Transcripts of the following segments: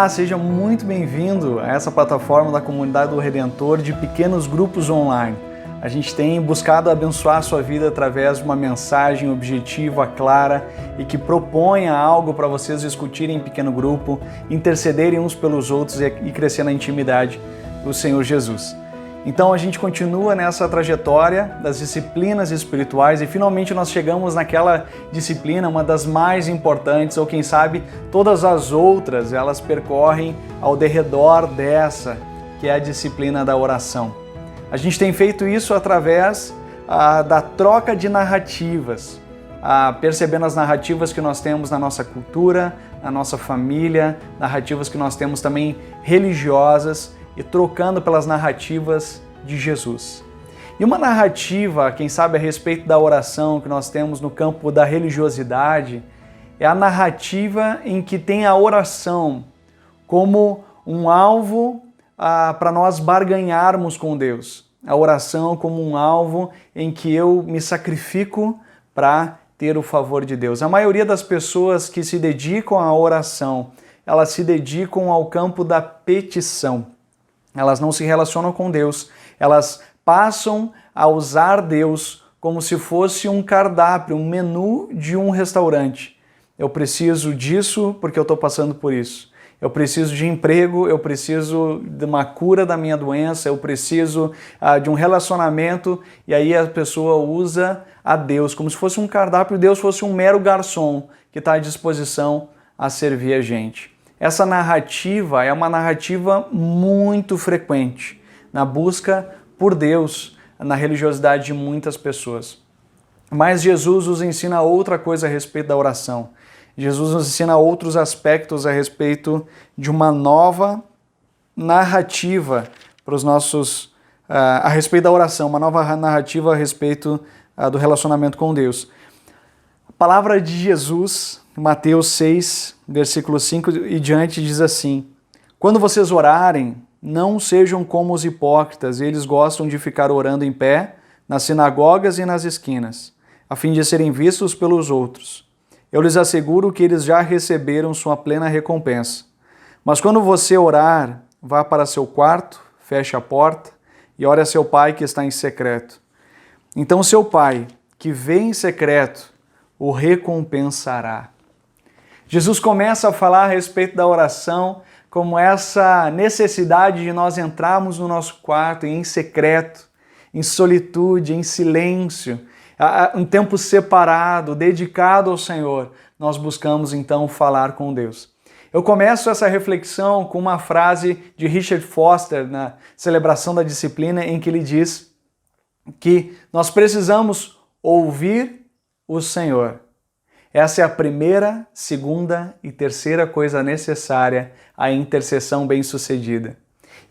Olá, seja muito bem-vindo a essa plataforma da Comunidade do Redentor de pequenos grupos online. A gente tem buscado abençoar a sua vida através de uma mensagem objetiva, clara e que proponha algo para vocês discutirem em pequeno grupo, intercederem uns pelos outros e crescer na intimidade do Senhor Jesus. Então a gente continua nessa trajetória das disciplinas espirituais e finalmente nós chegamos naquela disciplina, uma das mais importantes, ou quem sabe todas as outras, elas percorrem ao derredor dessa, que é a disciplina da oração. A gente tem feito isso através da troca de narrativas, percebendo as narrativas que nós temos na nossa cultura, na nossa família, narrativas que nós temos também religiosas, e trocando pelas narrativas de Jesus. E uma narrativa, quem sabe a respeito da oração que nós temos no campo da religiosidade, é a narrativa em que tem a oração como um alvo para nós barganharmos com Deus. A oração como um alvo em que eu me sacrifico para ter o favor de Deus. A maioria das pessoas que se dedicam à oração, elas se dedicam ao campo da petição. Elas não se relacionam com Deus, elas passam a usar Deus como se fosse um cardápio, um menu de um restaurante. Eu preciso disso porque eu estou passando por isso. Eu preciso de emprego, eu preciso de uma cura da minha doença, eu preciso de um relacionamento, e aí a pessoa usa a Deus como se fosse um cardápio e Deus fosse um mero garçom que está à disposição a servir a gente. Essa narrativa é uma narrativa muito frequente na busca por Deus, na religiosidade de muitas pessoas. Mas Jesus nos ensina outra coisa a respeito da oração. Jesus nos ensina outros aspectos a respeito de uma nova narrativa para os nossos, a respeito da oração, uma nova narrativa a respeito do relacionamento com Deus. A palavra de Jesus, Mateus 6, versículo 5 e diante, diz assim: quando vocês orarem, não sejam como os hipócritas, eles gostam de ficar orando em pé nas sinagogas e nas esquinas, a fim de serem vistos pelos outros. Eu lhes asseguro que eles já receberam sua plena recompensa. Mas quando você orar, vá para seu quarto, feche a porta e ore a seu pai que está em secreto. Então seu pai, que vê em secreto, o recompensará. Jesus começa a falar a respeito da oração como essa necessidade de nós entrarmos no nosso quarto em secreto, em solitude, em silêncio, um tempo separado, dedicado ao Senhor. Nós buscamos então falar com Deus. Eu começo essa reflexão com uma frase de Richard Foster na celebração da disciplina, em que ele diz que nós precisamos ouvir o Senhor. Essa é a primeira, segunda e terceira coisa necessária à intercessão bem-sucedida.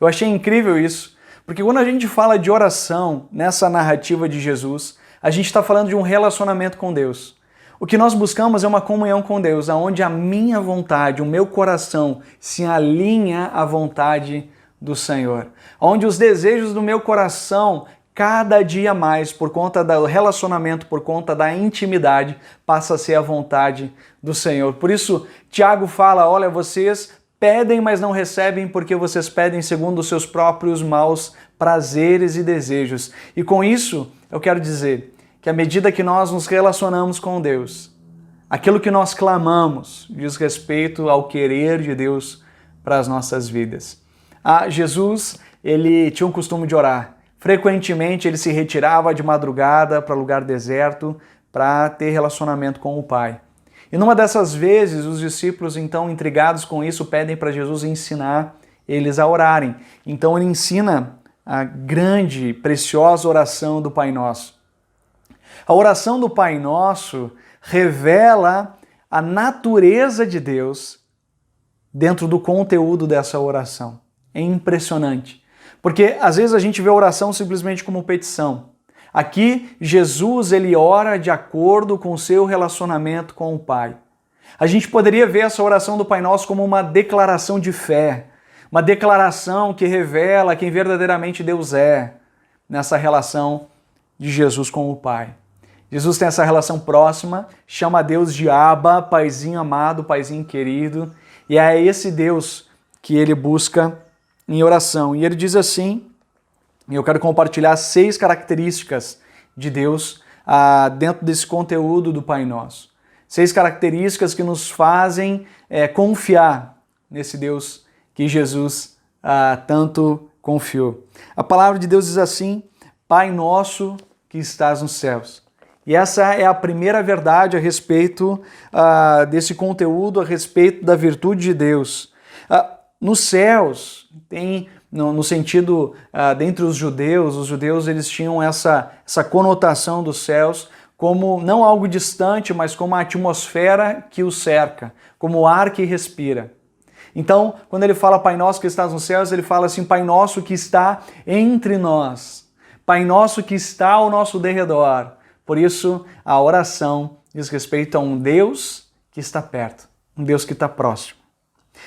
Eu achei incrível isso, porque quando a gente fala de oração nessa narrativa de Jesus, a gente está falando de um relacionamento com Deus. O que nós buscamos é uma comunhão com Deus, onde a minha vontade, o meu coração se alinha à vontade do Senhor. Onde os desejos do meu coração, cada dia mais, por conta do relacionamento, por conta da intimidade, passa a ser a vontade do Senhor. Por isso, Tiago fala, olha, vocês pedem, mas não recebem, porque vocês pedem segundo os seus próprios maus prazeres e desejos. E com isso, eu quero dizer que à medida que nós nos relacionamos com Deus, aquilo que nós clamamos diz respeito ao querer de Deus para as nossas vidas. Jesus, ele tinha um costume de orar. Frequentemente ele se retirava de madrugada para lugar deserto para ter relacionamento com o Pai. E numa dessas vezes, os discípulos, então, intrigados com isso, pedem para Jesus ensinar eles a orarem. Então ele ensina a grande, preciosa oração do Pai Nosso. A oração do Pai Nosso revela a natureza de Deus dentro do conteúdo dessa oração. É impressionante. Porque às vezes a gente vê a oração simplesmente como petição. Aqui, Jesus ele ora de acordo com o seu relacionamento com o Pai. A gente poderia ver essa oração do Pai Nosso como uma declaração de fé, uma declaração que revela quem verdadeiramente Deus é nessa relação de Jesus com o Pai. Jesus tem essa relação próxima, chama Deus de Abba, Paizinho amado, Paizinho querido, e é esse Deus que ele busca em oração. E ele diz assim, e eu quero compartilhar 6 características de Deus dentro desse conteúdo do Pai Nosso. 6 características que nos fazem confiar nesse Deus que Jesus tanto confiou. A palavra de Deus diz assim: Pai nosso que estás nos céus. E essa é a primeira verdade a respeito desse conteúdo, a respeito da virtude de Deus. Nos céus, tem, no sentido, dentre os judeus eles tinham essa conotação dos céus como não algo distante, mas como a atmosfera que o cerca, como o ar que respira. Então, quando ele fala Pai Nosso que estás nos céus, ele fala assim, Pai Nosso que está entre nós, Pai Nosso que está ao nosso derredor. Por isso, a oração diz respeito a um Deus que está perto, um Deus que está próximo.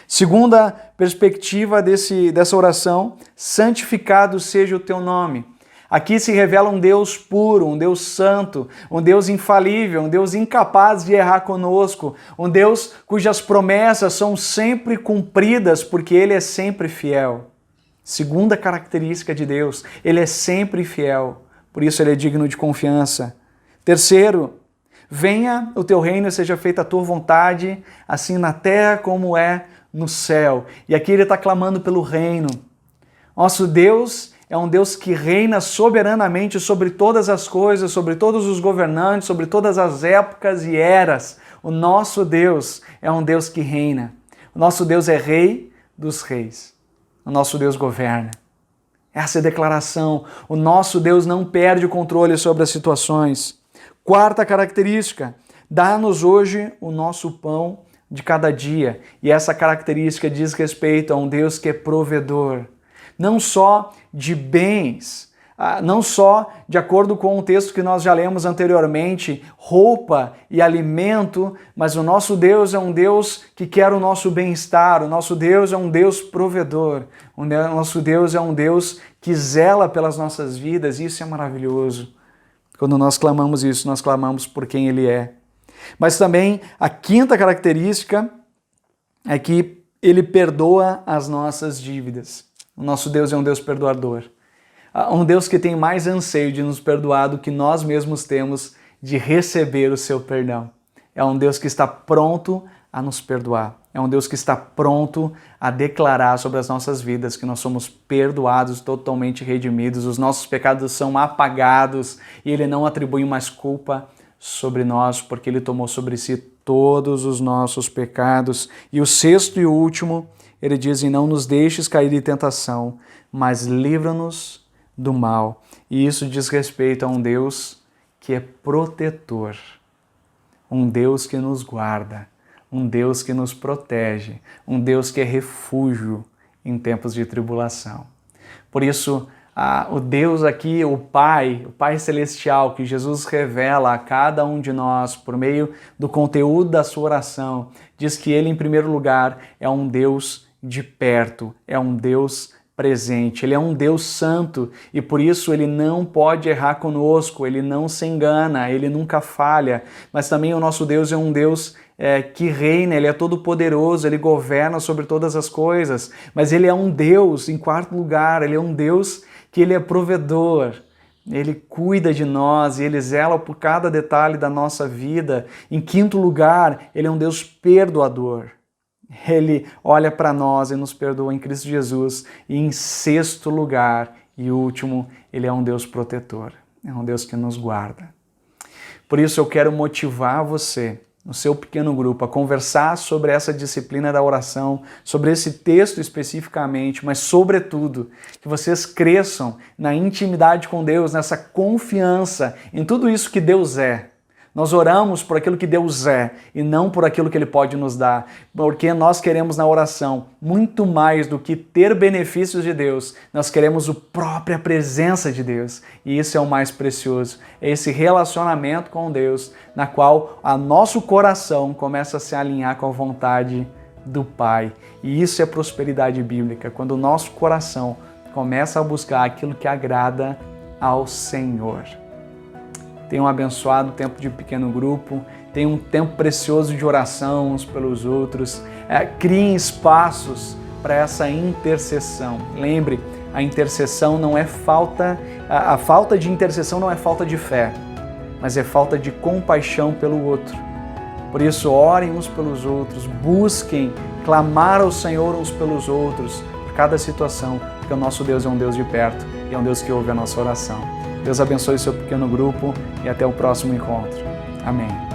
Segunda perspectiva dessa oração, santificado seja o teu nome. Aqui se revela um Deus puro, um Deus santo, um Deus infalível, um Deus incapaz de errar conosco, um Deus cujas promessas são sempre cumpridas porque Ele é sempre fiel. Segunda característica de Deus, Ele é sempre fiel, por isso Ele é digno de confiança. Terceiro, venha o teu reino e seja feita a tua vontade, assim na terra como é no céu. E aqui Ele está clamando pelo reino. Nosso Deus é um Deus que reina soberanamente sobre todas as coisas, sobre todos os governantes, sobre todas as épocas e eras. O nosso Deus é um Deus que reina. O nosso Deus é Rei dos reis. O nosso Deus governa. Essa é a declaração. O nosso Deus não perde o controle sobre as situações. Quarta característica, dá-nos hoje o nosso pão de cada dia. E essa característica diz respeito a um Deus que é provedor. Não só de bens, não só de acordo com o texto que nós já lemos anteriormente, roupa e alimento, mas o nosso Deus é um Deus que quer o nosso bem-estar, o nosso Deus é um Deus provedor, o nosso Deus é um Deus que zela pelas nossas vidas, e isso é maravilhoso. Quando nós clamamos isso, nós clamamos por quem Ele é. Mas também a quinta característica é que Ele perdoa as nossas dívidas. O nosso Deus é um Deus perdoador. Um Deus que tem mais anseio de nos perdoar do que nós mesmos temos de receber o seu perdão. É um Deus que está pronto a nos perdoar. É um Deus que está pronto a declarar sobre as nossas vidas que nós somos perdoados, totalmente redimidos, os nossos pecados são apagados e Ele não atribui mais culpa sobre nós, porque Ele tomou sobre si todos os nossos pecados. E o sexto e último, Ele diz, e não nos deixes cair em tentação, mas livra-nos do mal. E isso diz respeito a um Deus que é protetor, um Deus que nos guarda, um Deus que nos protege, um Deus que é refúgio em tempos de tribulação. Por isso, o Deus aqui, o Pai Celestial, que Jesus revela a cada um de nós por meio do conteúdo da sua oração, diz que Ele, em primeiro lugar, é um Deus de perto, é um Deus presente, Ele é um Deus santo e por isso Ele não pode errar conosco, Ele não se engana, Ele nunca falha, mas também o nosso Deus é um Deus que reina, Ele é todo poderoso, Ele governa sobre todas as coisas, mas Ele é um Deus, em quarto lugar, Ele é um Deus que Ele é provedor, Ele cuida de nós e Ele zela por cada detalhe da nossa vida. Em quinto lugar, Ele é um Deus perdoador. Ele olha para nós e nos perdoa em Cristo Jesus. E em sexto lugar e último, Ele é um Deus protetor. É um Deus que nos guarda. Por isso eu quero motivar você, no seu pequeno grupo, a conversar sobre essa disciplina da oração, sobre esse texto especificamente, mas sobretudo que vocês cresçam na intimidade com Deus, nessa confiança em tudo isso que Deus é. Nós oramos por aquilo que Deus é e não por aquilo que Ele pode nos dar, porque nós queremos na oração muito mais do que ter benefícios de Deus, nós queremos a própria presença de Deus e isso é o mais precioso, é esse relacionamento com Deus na qual o nosso coração começa a se alinhar com a vontade do Pai e isso é prosperidade bíblica, quando o nosso coração começa a buscar aquilo que agrada ao Senhor. Tenha um abençoado tempo de pequeno grupo, tenha um tempo precioso de oração uns pelos outros, criem espaços para essa intercessão. Lembre, a intercessão não é falta, a falta de intercessão não é falta de fé, mas é falta de compaixão pelo outro. Por isso, orem uns pelos outros, busquem clamar ao Senhor uns pelos outros, por cada situação, porque o nosso Deus é um Deus de perto e é um Deus que ouve a nossa oração. Deus abençoe o seu pequeno grupo e até o próximo encontro. Amém.